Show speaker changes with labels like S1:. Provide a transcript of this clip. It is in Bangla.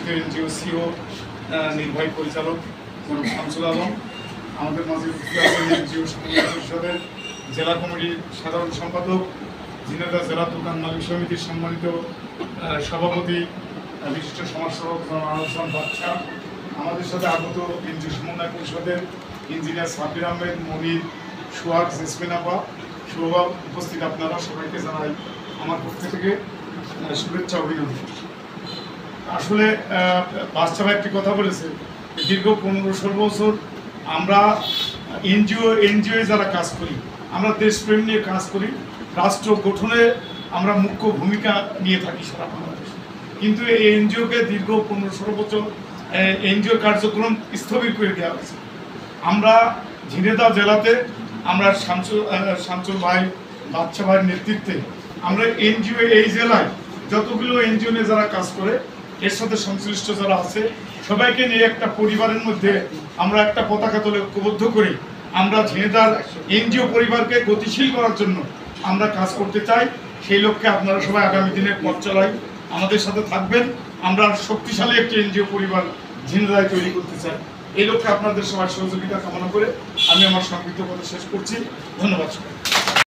S1: প্রতিষ্ঠিত এনজিও সিও নির্বাহী পরিচালক জনাব শামসুল আলম, আমাদের মাঝে উপস্থিত আছেন এনজিও সমন্বয় পরিষদের জেলা কমিটির সাধারণ সম্পাদক, ঝিনাইদহ জেলা দোকান মালিক সমিতির সম্মানিত সভাপতি, বিশিষ্ট সমাজসেবক জনাব আহসান বাদশা, আমাদের সাথে আগত এনজিও সমন্বয় পরিষদের ইঞ্জিনিয়ার সাব্বির আহমেদ, মনির, সোহাগ, জেসমিন আপা সহ উপস্থিত আপনারা সবাইকে জানাই আমার পক্ষ থেকে শুভেচ্ছা অভিনন্দন। আসলে বাদশা ভাই একটি কথা বলেছে, দীর্ঘ 15-16 বছর আমরা এনজিও যারা কাজ করি, আমরা দেশপ্রেম নিয়ে কাজ করি, রাষ্ট্র গঠনে আমরা মুখ্য ভূমিকা নিয়ে থাকি সারা বাংলাদেশ। কিন্তু এই এনজিওকে দীর্ঘ 15-16 বছর এনজিও কার্যক্রম স্থবির করে দেওয়া হয়েছে। আমরা ঝিনাইদহ জেলাতে আমরা শামসুল ভাই, বাদশা ভাইয়ের নেতৃত্বে আমরা এনজিও এই জেলায় যতগুলো এনজিও নিয়ে যারা কাজ করে, এর সাথে সংশ্লিষ্ট যারা আছে সবাইকে নিয়ে একটা পরিবারের মধ্যে আমরা একটা পতাকা তুলে ঐক্যবদ্ধ করি। আমরা ঝিনাইদহ এনজিও পরিবারকে গতিশীল করার জন্য আমরা কাজ করতে চাই। সেই লক্ষ্যে আপনারা সবাই আগামী দিনে পথ চলাই আমাদের সাথে থাকবেন। আমরা শক্তিশালী একটি এনজিও পরিবার ঝিনাইদহে তৈরি করতে চাই। এই লক্ষ্যে আপনাদের সবার সহযোগিতা কামনা করে আমি আমার সংক্ষিপ্ত কথা শেষ করছি। ধন্যবাদ।